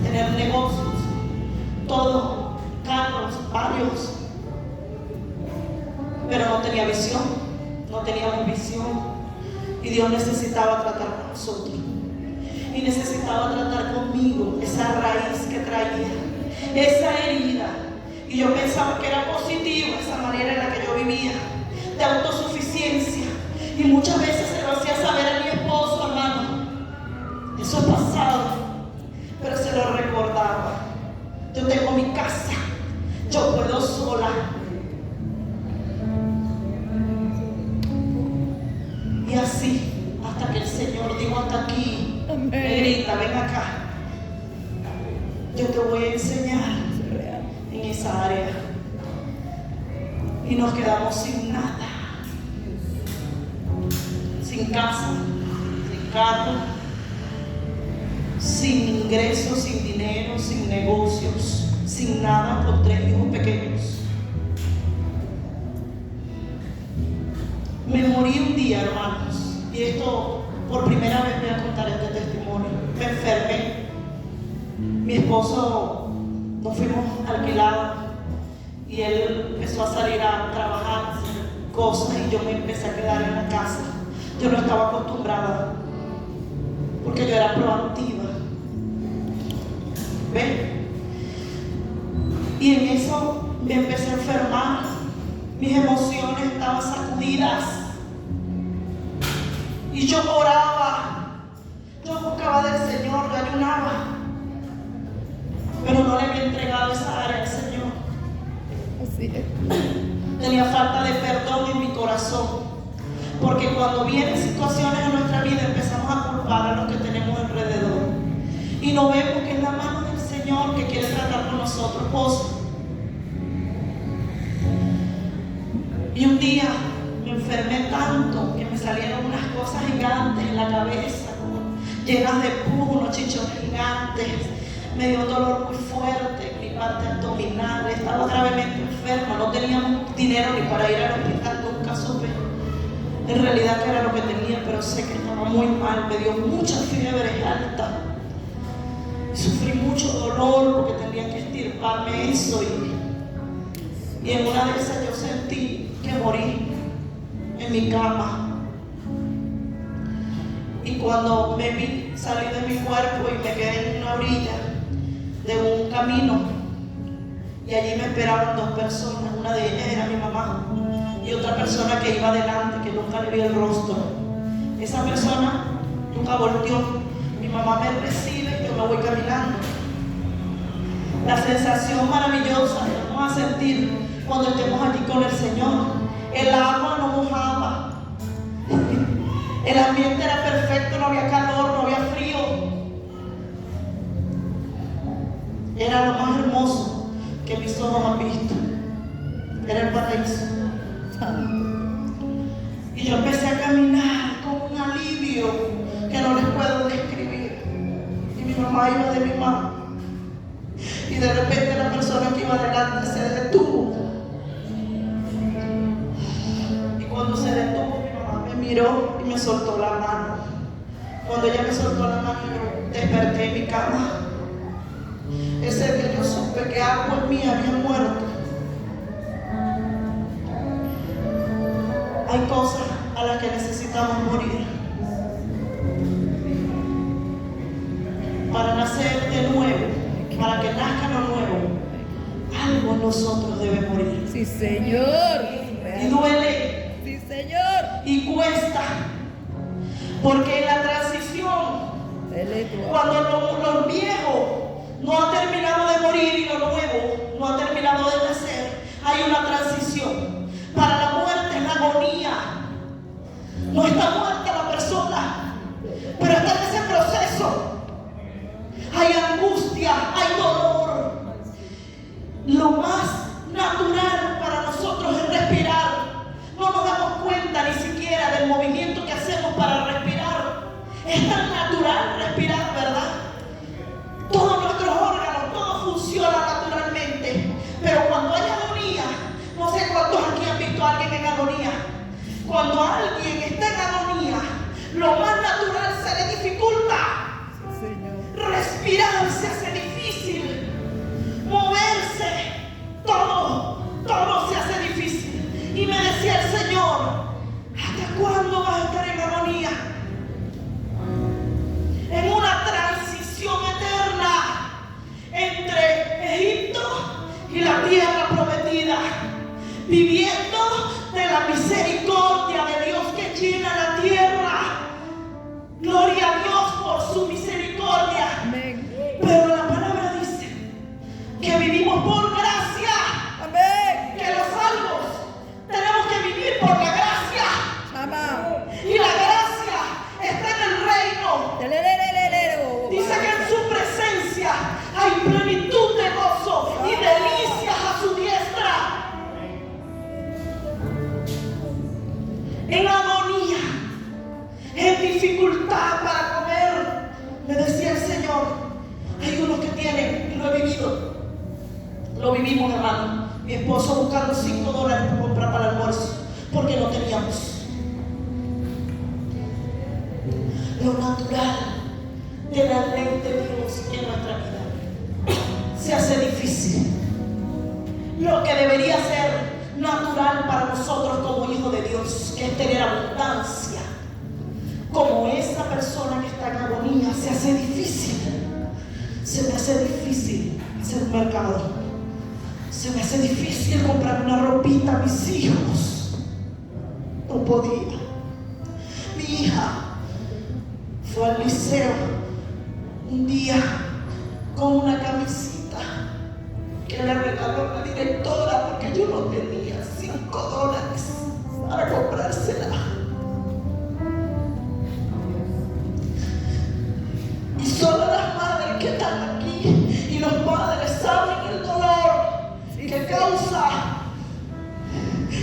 tener negocios, todo, carros, varios, pero no tenía visión, no teníamos visión, y Dios necesitaba tratar con nosotros, y necesitaba tratar conmigo esa raíz que traía, esa herida, y yo pensaba que era positivo esa manera en la que yo vivía, de autosuficiencia, y muchas veces se lo hacía saber a mi esposo, hermano, eso es pasado, pero se lo recordaba. Yo tengo mi casa, yo puedo sola. Y así, hasta que el Señor dijo hasta aquí, me grita, ven acá. Yo te voy a enseñar en esa área. Y nos quedamos sin nada. Sin casa, sin carro, sin ingresos, sin dinero, sin negocios, sin nada, con 3 hijos pequeños. Me morí un día, hermanos, y esto por primera vez voy a contar este testimonio. Me enfermé. Mi esposo, nos fuimos alquilados y él empezó a salir a trabajar, a hacer cosas, y yo me empecé a quedar en la casa. Yo no estaba acostumbrada porque yo era proactiva. ¿Ven? Y en eso me empecé a enfermar. Mis emociones estaban sacudidas. Y yo oraba. Yo buscaba del Señor, yo ayunaba. Pero no le había entregado esa área al Señor. Así es. Tenía falta de perdón en mi corazón. Porque cuando vienen situaciones en nuestra vida empezamos a culpar a los que tenemos alrededor. Y no vemos que es la mano del Señor que quiere tratar con nosotros. Y un día me enfermé tanto que me salieron unas cosas gigantes en la cabeza, llenas de pus, unos chichones gigantes. Me dio un dolor muy fuerte en mi parte abdominal. Estaba gravemente enferma. No teníamos dinero ni para ir al hospital. Nunca supe en realidad qué era lo que tenía, pero sé que estaba muy mal. Me dio mucha fiebre alta. Sufrí mucho dolor porque tenía que extirparme eso. Y en una de esas yo sentí que morí en mi cama. Y cuando me vi, salí de mi cuerpo y me quedé en una orilla de un camino. Y allí me esperaban 2 personas. Una de ellas era mi mamá y otra persona que iba adelante, que nunca le vi el rostro. Esa persona nunca volteó. Mi mamá me recibe y yo me voy caminando. La sensación maravillosa que vamos a sentir cuando estemos allí con el Señor. El agua no mojaba. El ambiente era perfecto, no había calor, no había frío. Era lo más hermoso que mis ojos han visto. Era el paraíso. Y yo empecé a caminar con un alivio que no les puedo describir. Y mi mamá iba de mi mano. Y de repente la persona que iba adelante se detuvo. Y cuando se detuvo, soltó la mano. Cuando ella me soltó la mano, yo desperté en mi cama. Ese día yo supe que algo en mí había muerto. Hay cosas a las que necesitamos morir para nacer de nuevo, para que nazca lo nuevo. Algo en nosotros debe morir. Sí, Señor. Y duele. Sí, Señor. Y cuesta. Porque en la transición, cuando lo viejo no ha terminado de morir y lo nuevo no ha terminado de nacer, hay una transición. Para la muerte es la agonía. No está muerta la persona, pero está en ese proceso. Hay angustia, hay dolor. Lo más natural para nosotros es respirar. No nos damos cuenta ni siquiera del movimiento que hacemos para respirar. Es tan natural respirar, ¿verdad? Todos nuestros órganos, todo funciona naturalmente. Pero cuando hay agonía, no sé cuántos aquí han visto a alguien en agonía. Cuando alguien está en agonía, lo más natural se le dificulta. Respirar se hace difícil. Moverse, todo se hace difícil. Y me decía el Señor, ¿hasta cuándo vas a estar en agonía? En una transición eterna entre Egipto y la tierra prometida, viviendo de la misericordia de Dios que llena la tierra. Gloria a Dios por su misericordia. Amén. Pero la palabra dice que vivimos por gracia. Amén. Que los salvos tenemos que vivir por la gracia. Amén. Y la gracia está en el reino. Dice que en su presencia hay plenitud de gozo y delicias a su diestra. En agonía, en dificultad para comer, me decía el Señor, hay unos que tienen, y lo he vivido, lo vivimos, hermano, mi esposo buscando $5 para comprar para el almuerzo, porque no teníamos. Lo natural de la ley de Dios en nuestra vida se hace difícil. Lo que debería ser natural para nosotros como hijos de Dios, que es tener abundancia, como esa persona que está en agonía, se hace difícil. Se me hace difícil hacer un mercado. Se me hace difícil comprar una ropita a mis hijos. No podía. Mi hija fue al liceo un día con una camisita que le regaló la directora porque yo no tenía $5 para comprársela. Y solo las madres que están aquí y los padres saben el dolor que causa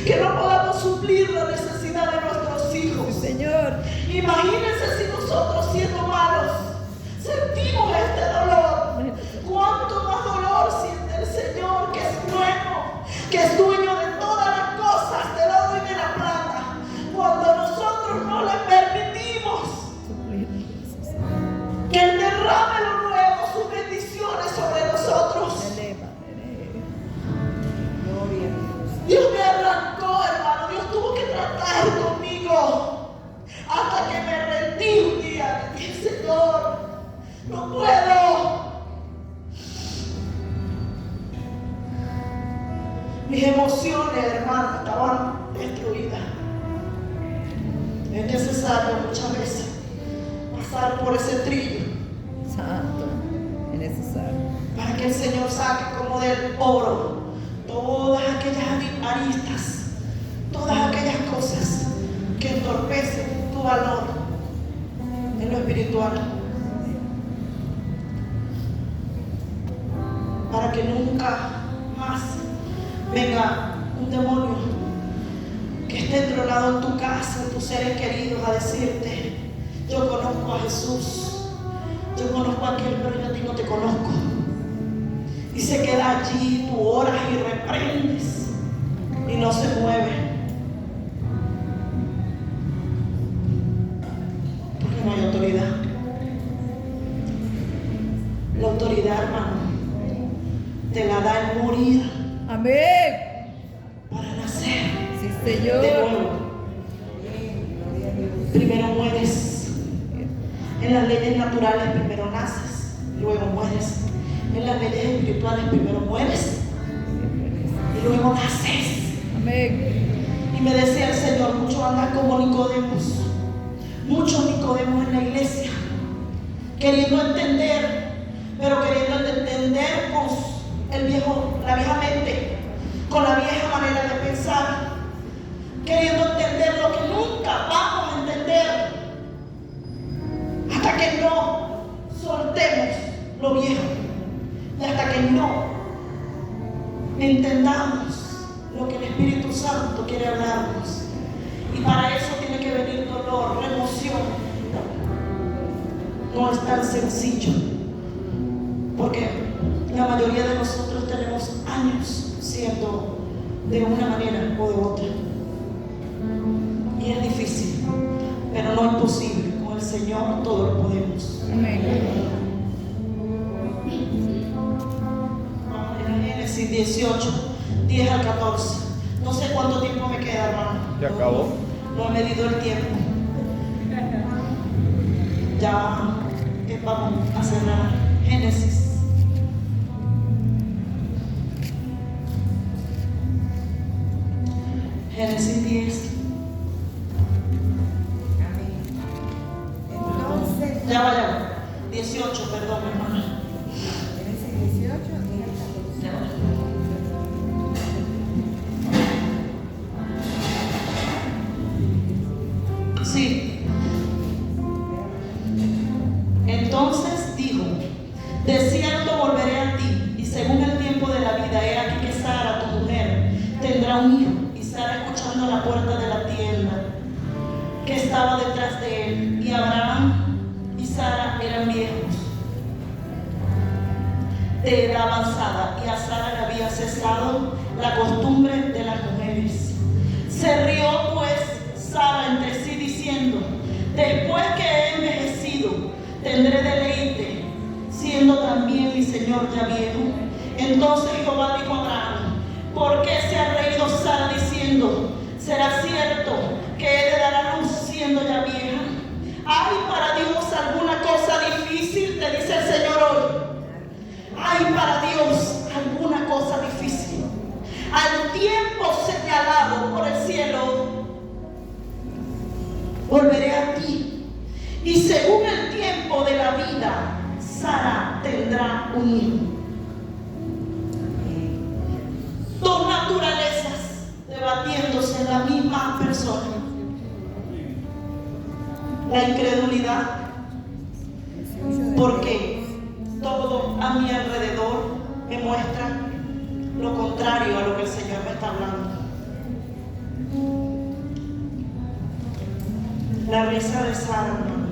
que no podamos suplir la necesidad de nuestros hijos. Señor. Imagínense si nosotros, siendo malos, sentimos este dolor. ¿Cuánto más dolor siente el Señor, que es bueno, que es dueño de todas las cosas, del oro y de la plata, cuando nosotros no le permitimos que Él derrame lo nuevo, sus bendiciones sobre nosotros? Dios me arrancó, hermano. Dios tuvo que tratar conmigo hasta que me rendí un día. Le dije, Señor, no puedo. Mis emociones, hermano, estaban destruidas. Es necesario muchas veces pasar por ese trillo. Santo. Es necesario. Para que el Señor saque como del oro todas aquellas aristas, todas aquellas cosas que entorpecen tu valor en lo espiritual, para que nunca más venga un demonio que esté entronado en tu casa, en tus seres queridos, a decirte: yo conozco a Jesús, yo conozco a aquel, pero yo a ti no te conozco. Y se queda allí, tú oras y reprendes y no se mueve. la da el morir Amén. para nacer Sí, de Señor. nuevo. Primero mueres. En las leyes naturales primero naces, luego mueres. En las leyes espirituales primero mueres y luego naces. Amén. Y me decía el Señor, muchos andan como Nicodemos, muchos Nicodemos en la iglesia, queriendo entender, pero queriendo entender con la vieja mente, con la vieja manera de pensar, queriendo entender lo que nunca vamos a entender hasta que no soltemos lo viejo y hasta que no entendamos lo que el Espíritu Santo quiere hablarnos. Y para eso tiene que venir dolor, remoción. No es tan sencillo, porque la mayoría de nosotros tenemos años siendo de una manera o de otra. Y es difícil, pero no imposible. Con el Señor todo lo podemos. Amén. Vamos a ir a Génesis 18, 10 al 14. No sé cuánto tiempo me queda, hermano. Ya acabó. No he medido el tiempo. Ya vamos a cerrar Génesis. Génesis 10. Entonces, Ya vaya. 18, perdón, hermano. Génesis 18, 10 al 14. Ya vaya. Sí. Entonces dijo: de cierto volveré a ti, y según el tiempo de la vida, he aquí que Sara, tu mujer, tendrá un hijo. Y Sara, escuchando a la puerta de la tienda que estaba detrás de él, y Abraham y Sara eran viejos, de edad avanzada, y a Sara le había cesado la costumbre de las mujeres. Se rió pues Sara entre sí diciendo: después que he envejecido, tendré deleite, siendo también mi señor ya viejo. Entonces Jehová dijo a Abraham: ¿por qué se ha reído Sara diciendo: será cierto que he de dar a luz siendo ya vieja? ¿Hay para Dios alguna cosa difícil? Te dice el Señor hoy. ¿Hay para Dios alguna cosa difícil? Al tiempo señalado por el cielo, volveré a ti, y según el tiempo de la vida, Sara tendrá un hijo. Dos naturalezas debatiéndose en la misma persona. La incredulidad, porque todo a mi alrededor me muestra lo contrario a lo que el Señor me está hablando. La risa de Sara, hermano.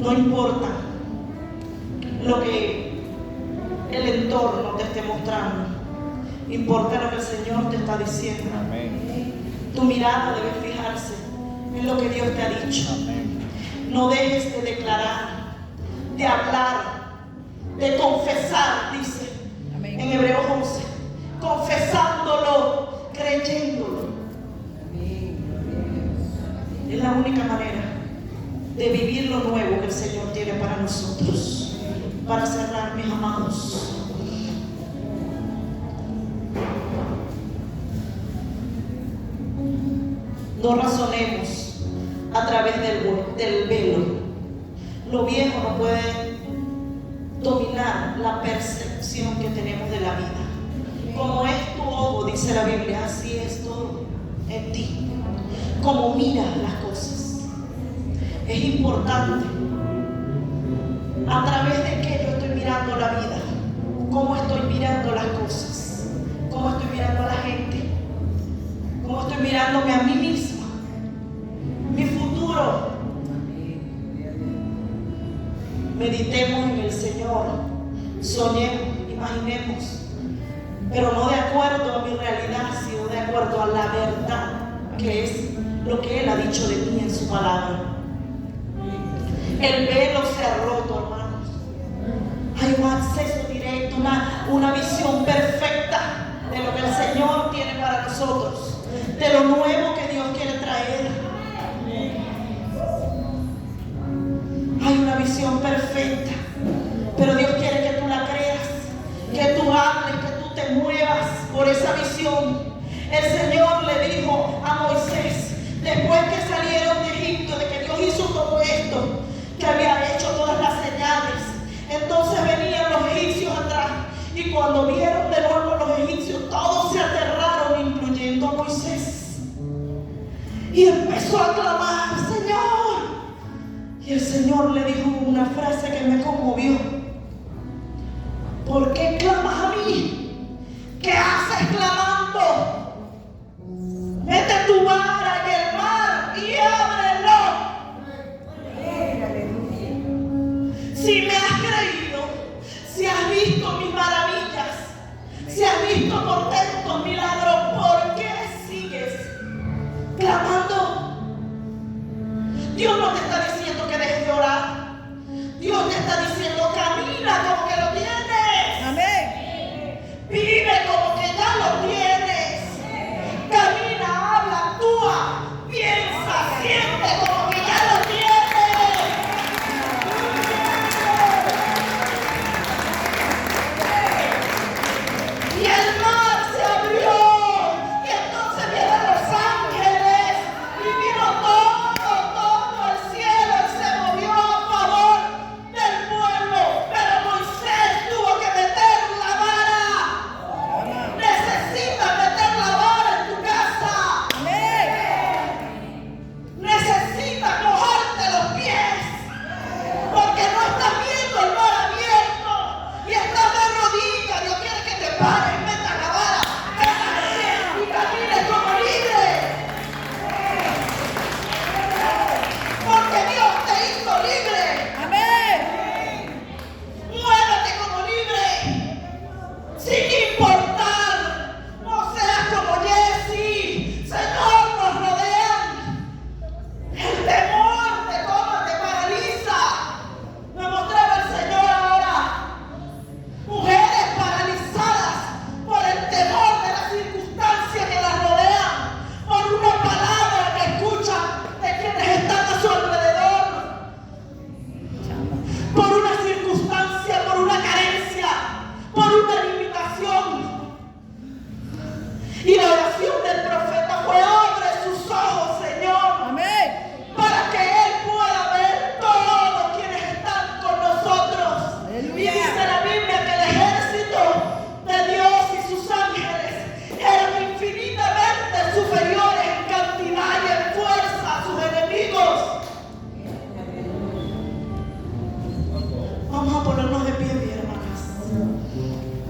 No importa lo que el entorno te esté mostrando, importa lo que el Señor te está diciendo. Amén. Tu mirada debe fijarse en lo que Dios te ha dicho. Amén. No dejes de declarar, de hablar, de confesar, dice Amén. en Hebreos 11, confesándolo, creyéndolo. Es la única manera de vivir lo nuevo que el Señor tiene para nosotros. Para cerrar, mis amados, no razonemos a través del velo. Lo viejo no puede dominar la percepción que tenemos de la vida. Como es tu ojo, dice la Biblia, así es todo en ti. Como miras las cosas. Es importante a través de qué yo estoy mirando la vida, cómo estoy mirando las cosas, cómo estoy mirando a la gente, cómo estoy mirándome a mí misma, mi futuro. Meditemos en el Señor, soñemos, imaginemos, pero no de acuerdo a mi realidad, sino de acuerdo a la verdad, que es lo que Él ha dicho de mí en su palabra. El velo se ha roto, hermanos. acceso directo, una visión perfecta de lo que el Señor tiene para nosotros, de lo nuevo que Dios quiere traer. Hay una visión perfecta, pero Dios quiere que tú la creas, que tú hables, que tú te muevas por esa visión. El Señor le dijo a Moisés, después que salieron de Egipto, de que Dios hizo todo esto, que había hecho todas las señales, entonces venían los egipcios atrás, y cuando vieron de nuevo a los egipcios, todos se aterraron, incluyendo a Moisés, y empezó a clamar, Señor. Y el Señor le dijo una frase que me conmovió: ¿por qué clamas a mí? ¿Qué haces clamando? Mete tu vara en el mar y ábrelo. Si me has creído, si has visto mis maravillas, si has visto portentos, milagros, ¿por qué sigues clamando? Dios no te está diciendo que dejes de orar. Dios te está diciendo que